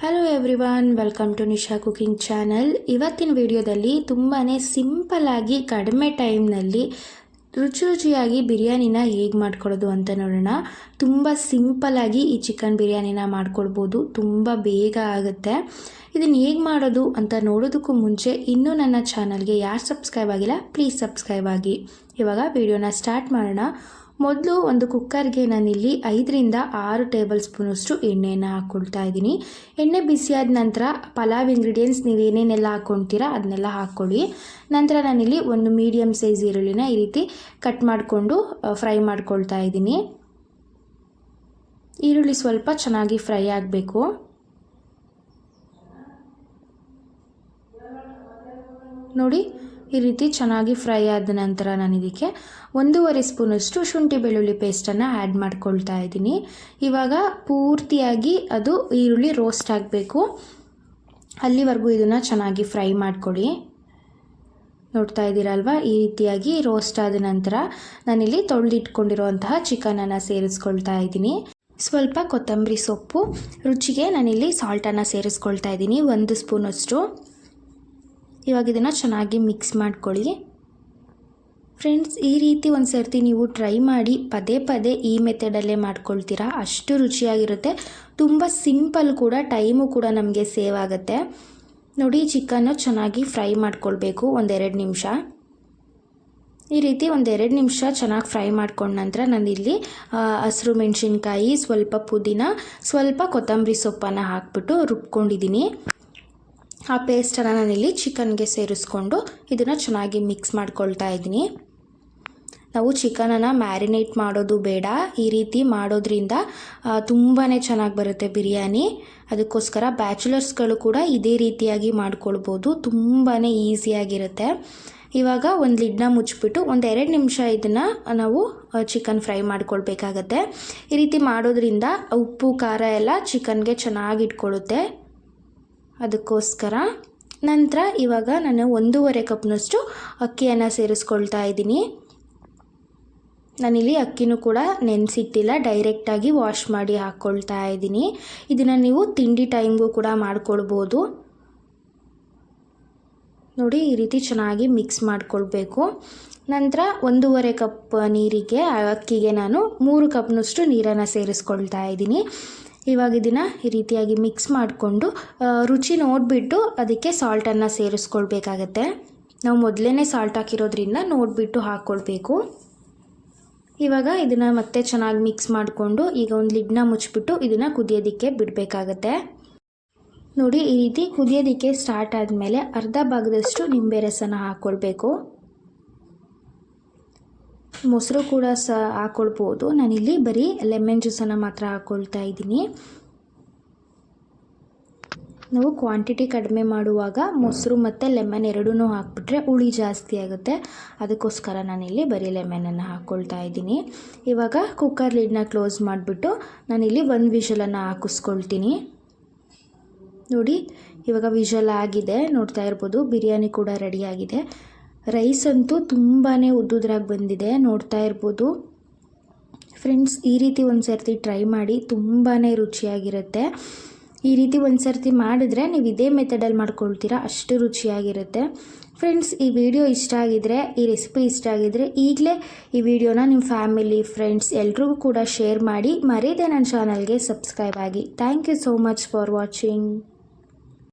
Hello everyone, welcome to Nisha cooking channel. ಇವತ್ತಿನ ವಿಡಿಯೋದಲ್ಲಿ ತುಂಬಾ ಸಿಂಪಲ್ಲಾಗಿ ಕಡಿಮೆ ಟೈಮ್ನಲ್ಲಿ ರುಚಿಯಾಗಿ ಬಿರಿಯಾನಿನ ಹೇಗೆ ಮಾಡ್ಕೊಳ್ಳೋದು ಅಂತ ನೋಡೋಣ. ತುಂಬ ಸಿಂಪಲ್ಲಾಗಿ ಈ ಚಿಕನ್ ಬಿರಿಯಾನಿನ ಮಾಡ್ಕೊಳ್ಬೋದು, ತುಂಬ ಬೇಗ ಆಗುತ್ತೆ. ಇದನ್ನು ಹೇಗೆ ಮಾಡೋದು ಅಂತ ನೋಡೋದಕ್ಕೂ ಮುಂಚೆ ಇನ್ನೂ ನನ್ನ ಚಾನಲ್ಗೆ ಯಾರು ಸಬ್ಸ್ಕ್ರೈಬ್ ಆಗಿಲ್ಲ ಪ್ಲೀಸ್ ಸಬ್ಸ್ಕ್ರೈಬ್ ಆಗಿ. ಇವಾಗ ವಿಡಿಯೋನ ಸ್ಟಾರ್ಟ್ ಮಾಡೋಣ. ಮೊದಲು ಒಂದು ಕುಕ್ಕರ್ಗೆ ನಾನಿಲ್ಲಿ 5 ರಿಂದ 6 ಟೇಬಲ್ ಸ್ಪೂನಷ್ಟು ಎಣ್ಣೆನ ಹಾಕ್ಕೊಳ್ತಾ ಇದ್ದೀನಿ. ಎಣ್ಣೆ ಬಿಸಿಯಾದ ನಂತರ ಪಲಾವ್ ಇಂಗ್ರೀಡಿಯೆಂಟ್ಸ್ ನೀವು ಏನೇನೆಲ್ಲ ಹಾಕ್ಕೊಳ್ತೀರಾ ಅದನ್ನೆಲ್ಲ ಹಾಕ್ಕೊಳ್ಳಿ. ನಂತರ ನಾನಿಲ್ಲಿ ಒಂದು ಮೀಡಿಯಮ್ ಸೈಜ್ ಈರುಳ್ಳಿನ ಈ ರೀತಿ ಕಟ್ ಮಾಡಿಕೊಂಡು ಫ್ರೈ ಮಾಡ್ಕೊಳ್ತಾ ಇದ್ದೀನಿ. ಈರುಳ್ಳಿ ಸ್ವಲ್ಪ ಚೆನ್ನಾಗಿ ಫ್ರೈ ಆಗಬೇಕು. ನೋಡಿ, ಈ ರೀತಿ ಚೆನ್ನಾಗಿ ಫ್ರೈ ಆದ ನಂತರ ನಾನು ಇದಕ್ಕೆ 1.5 ಸ್ಪೂನಷ್ಟು ಶುಂಠಿ ಬೆಳ್ಳುಳ್ಳಿ ಪೇಸ್ಟನ್ನು ಆ್ಯಡ್ ಮಾಡ್ಕೊಳ್ತಾ ಇದ್ದೀನಿ. ಇವಾಗ ಪೂರ್ತಿಯಾಗಿ ಅದು ಈರುಳ್ಳಿ ರೋಸ್ಟ್ ಆಗಬೇಕು, ಅಲ್ಲಿವರೆಗೂ ಇದನ್ನು ಚೆನ್ನಾಗಿ ಫ್ರೈ ಮಾಡ್ಕೊಳ್ಳಿ. ನೋಡ್ತಾ ಇದ್ದೀರಲ್ವ, ಈ ರೀತಿಯಾಗಿ ರೋಸ್ಟ್ ಆದ ನಂತರ ನಾನಿಲ್ಲಿ ತೊಳೆದಿಟ್ಕೊಂಡಿರುವಂತಹ ಚಿಕನನ್ನು ಸೇರಿಸ್ಕೊಳ್ತಾ ಇದ್ದೀನಿ. ಸ್ವಲ್ಪ ಕೊತ್ತಂಬರಿ ಸೊಪ್ಪು, ರುಚಿಗೆ ನಾನಿಲ್ಲಿ ಸಾಲ್ಟನ್ನು ಸೇರಿಸ್ಕೊಳ್ತಾ ಇದ್ದೀನಿ 1 ಸ್ಪೂನಷ್ಟು. ಇವಾಗ ಇದನ್ನು ಚೆನ್ನಾಗಿ ಮಿಕ್ಸ್ ಮಾಡ್ಕೊಳ್ಳಿ. ಫ್ರೆಂಡ್ಸ್, ಈ ರೀತಿ ಒಂದು ಸರ್ತಿ ನೀವು ಟ್ರೈ ಮಾಡಿ, ಪದೇ ಪದೇ ಈ ಮೆಥಡಲ್ಲೇ ಮಾಡ್ಕೊಳ್ತೀರಾ, ಅಷ್ಟು ರುಚಿಯಾಗಿರುತ್ತೆ. ತುಂಬ ಸಿಂಪಲ್ ಕೂಡ, ಟೈಮು ಕೂಡ ನಮಗೆ ಸೇವ್ ಆಗುತ್ತೆ. ನೋಡಿ, ಚಿಕನ್ನು ಚೆನ್ನಾಗಿ ಫ್ರೈ ಮಾಡ್ಕೊಳ್ಬೇಕು 1-2 ನಿಮಿಷ. ಈ ರೀತಿ 1-2 ನಿಮಿಷ ಚೆನ್ನಾಗಿ ಫ್ರೈ ಮಾಡ್ಕೊಂಡ ನಂತರ ನಾನಿಲ್ಲಿ ಹಸಿರು ಮೆಣಸಿನ್ಕಾಯಿ, ಸ್ವಲ್ಪ ಪುದೀನ, ಸ್ವಲ್ಪ ಕೊತ್ತಂಬರಿ ಸೊಪ್ಪನ್ನು ಹಾಕ್ಬಿಟ್ಟು ರುಬ್ಕೊಂಡಿದ್ದೀನಿ. ಆ ಪೇಸ್ಟನ್ನು ನಾನಿಲ್ಲಿ ಚಿಕನ್ಗೆ ಸೇರಿಸ್ಕೊಂಡು ಇದನ್ನು ಚೆನ್ನಾಗಿ ಮಿಕ್ಸ್ ಮಾಡ್ಕೊಳ್ತಾ ಇದ್ದೀನಿ. ನಾವು ಚಿಕನನ್ನು ಮ್ಯಾರಿನೇಟ್ ಮಾಡೋದು ಬೇಡ, ಈ ರೀತಿ ಮಾಡೋದ್ರಿಂದ ತುಂಬಾ ಚೆನ್ನಾಗಿ ಬರುತ್ತೆ ಬಿರಿಯಾನಿ. ಅದಕ್ಕೋಸ್ಕರ ಬ್ಯಾಚುಲರ್ಸ್ಗಳು ಕೂಡ ಇದೇ ರೀತಿಯಾಗಿ ಮಾಡ್ಕೊಳ್ಬೋದು, ತುಂಬಾ ಈಸಿಯಾಗಿರುತ್ತೆ. ಇವಾಗ ಒಂದು ಲಿಡ್ನ ಮುಚ್ಚಿಬಿಟ್ಟು 1-2 ನಿಮಿಷ ಇದನ್ನು ನಾವು ಚಿಕನ್ ಫ್ರೈ ಮಾಡ್ಕೊಳ್ಬೇಕಾಗತ್ತೆ. ಈ ರೀತಿ ಮಾಡೋದ್ರಿಂದ ಉಪ್ಪು ಖಾರ ಎಲ್ಲ ಚಿಕನ್ಗೆ ಚೆನ್ನಾಗಿ ಇಟ್ಕೊಳ್ಳುತ್ತೆ, ಅದಕ್ಕೋಸ್ಕರ. ನಂತರ ಇವಾಗ ನಾನು 1.5 ಕಪ್ನಷ್ಟು ಅಕ್ಕಿಯನ್ನು ಸೇರಿಸ್ಕೊಳ್ತಾ ಇದ್ದೀನಿ. ನಾನಿಲ್ಲಿ ಅಕ್ಕಿನೂ ಕೂಡ ನೆನೆಸಿಟ್ಟಿಲ್ಲ, ಡೈರೆಕ್ಟಾಗಿ ವಾಶ್ ಮಾಡಿ ಹಾಕ್ಕೊಳ್ತಾ ಇದ್ದೀನಿ. ಇದನ್ನು ನೀವು ತಿಂಡಿ ಟೈಮ್ಗೂ ಕೂಡ ಮಾಡ್ಕೊಳ್ಬೋದು. ನೋಡಿ, ಈ ರೀತಿ ಚೆನ್ನಾಗಿ ಮಿಕ್ಸ್ ಮಾಡ್ಕೊಳ್ಬೇಕು. ನಂತರ 1.5 ಕಪ್ ನೀರಿಗೆ, ಅಕ್ಕಿಗೆ ನಾನು 3 ಕಪ್ನಷ್ಟು ನೀರನ್ನು ಸೇರಿಸ್ಕೊಳ್ತಾ ಇದ್ದೀನಿ. ಇವಾಗ ಇದನ್ನು ಈ ರೀತಿಯಾಗಿ ಮಿಕ್ಸ್ ಮಾಡಿಕೊಂಡು ರುಚಿ ನೋಡಿಬಿಟ್ಟು ಅದಕ್ಕೆ ಸಾಲ್ಟನ್ನು ಸೇರಿಸ್ಕೊಳ್ಬೇಕಾಗತ್ತೆ. ನಾವು ಮೊದಲೇ ಸಾಲ್ಟ್ ಹಾಕಿರೋದ್ರಿಂದ ನೋಡಿಬಿಟ್ಟು ಹಾಕ್ಕೊಳ್ಬೇಕು. ಇವಾಗ ಇದನ್ನು ಮತ್ತೆ ಚೆನ್ನಾಗಿ ಮಿಕ್ಸ್ ಮಾಡಿಕೊಂಡು ಈಗ ಒಂದು ಲಿಡ್ನ ಮುಚ್ಚಿಬಿಟ್ಟು ಇದನ್ನು ಕುದಿಯೋದಕ್ಕೆ ಬಿಡಬೇಕಾಗತ್ತೆ. ನೋಡಿ, ಈ ರೀತಿ ಕುದಿಯೋದಕ್ಕೆ ಸ್ಟಾರ್ಟ್ ಆದಮೇಲೆ ಅರ್ಧ ಭಾಗದಷ್ಟು ನಿಂಬೆ ರಸನ ಹಾಕ್ಕೊಳ್ಬೇಕು. ಮೊಸರು ಕೂಡ ಹಾಕ್ಕೊಳ್ಬೋದು. ನಾನಿಲ್ಲಿ ಬರೀ ಲೆಮನ್ ಜ್ಯೂಸನ್ನು ಮಾತ್ರ ಹಾಕ್ಕೊಳ್ತಾ ಇದ್ದೀನಿ. ನಾವು ಕ್ವಾಂಟಿಟಿ ಕಡಿಮೆ ಮಾಡುವಾಗ ಮೊಸರು ಮತ್ತು ಲೆಮನ್ ಎರಡೂ ಹಾಕ್ಬಿಟ್ರೆ ಹುಳಿ ಜಾಸ್ತಿ ಆಗುತ್ತೆ, ಅದಕ್ಕೋಸ್ಕರ ನಾನಿಲ್ಲಿ ಬರೀ ಲೆಮನನ್ನು ಹಾಕ್ಕೊಳ್ತಾ ಇದ್ದೀನಿ. ಇವಾಗ ಕುಕ್ಕರ್ ಲಿಡ್ನ ಕ್ಲೋಸ್ ಮಾಡಿಬಿಟ್ಟು ನಾನಿಲ್ಲಿ 1 ವಿಷಲನ್ನು ಹಾಕಿಸ್ಕೊಳ್ತೀನಿ. ನೋಡಿ, ಇವಾಗ ವಿಷಲ್ ಆಗಿದೆ, ನೋಡ್ತಾ ಇರ್ಬೋದು. ಬಿರಿಯಾನಿ ಕೂಡ ರೆಡಿಯಾಗಿದೆ. ರೈಸ್ ಅಂತೂ ತುಂಬಾ ಉದ್ದುದ್ರಾಗಿ ಬಂದಿದೆ, ನೋಡ್ತಾ ಇರ್ಬೋದು. ಫ್ರೆಂಡ್ಸ್, ಈ ರೀತಿ ಒಂದು ಸರ್ತಿ ಟ್ರೈ ಮಾಡಿ, ತುಂಬಾ ರುಚಿಯಾಗಿರುತ್ತೆ. ಈ ರೀತಿ ಒಂದು ಸರ್ತಿ ಮಾಡಿದ್ರೆ ನೀವು ಇದೇ ಮೆಥಡಲ್ಲಿ ಮಾಡ್ಕೊಳ್ತೀರಾ, ಅಷ್ಟು ರುಚಿಯಾಗಿರುತ್ತೆ. ಫ್ರೆಂಡ್ಸ್, ಈ ವಿಡಿಯೋ ಇಷ್ಟ ಆಗಿದರೆ, ಈ ರೆಸಿಪಿ ಇಷ್ಟ ಆಗಿದರೆ ಈಗಲೇ ಈ ವಿಡಿಯೋನ ನಿಮ್ಮ ಫ್ಯಾಮಿಲಿ, ಫ್ರೆಂಡ್ಸ್ ಎಲ್ರಿಗೂ ಕೂಡ ಶೇರ್ ಮಾಡಿ. ಮರೀದೆ ನನ್ನ ಚಾನಲ್ಗೆ ಸಬ್ಸ್ಕ್ರೈಬ್ ಆಗಿ. Thank you so much for watching.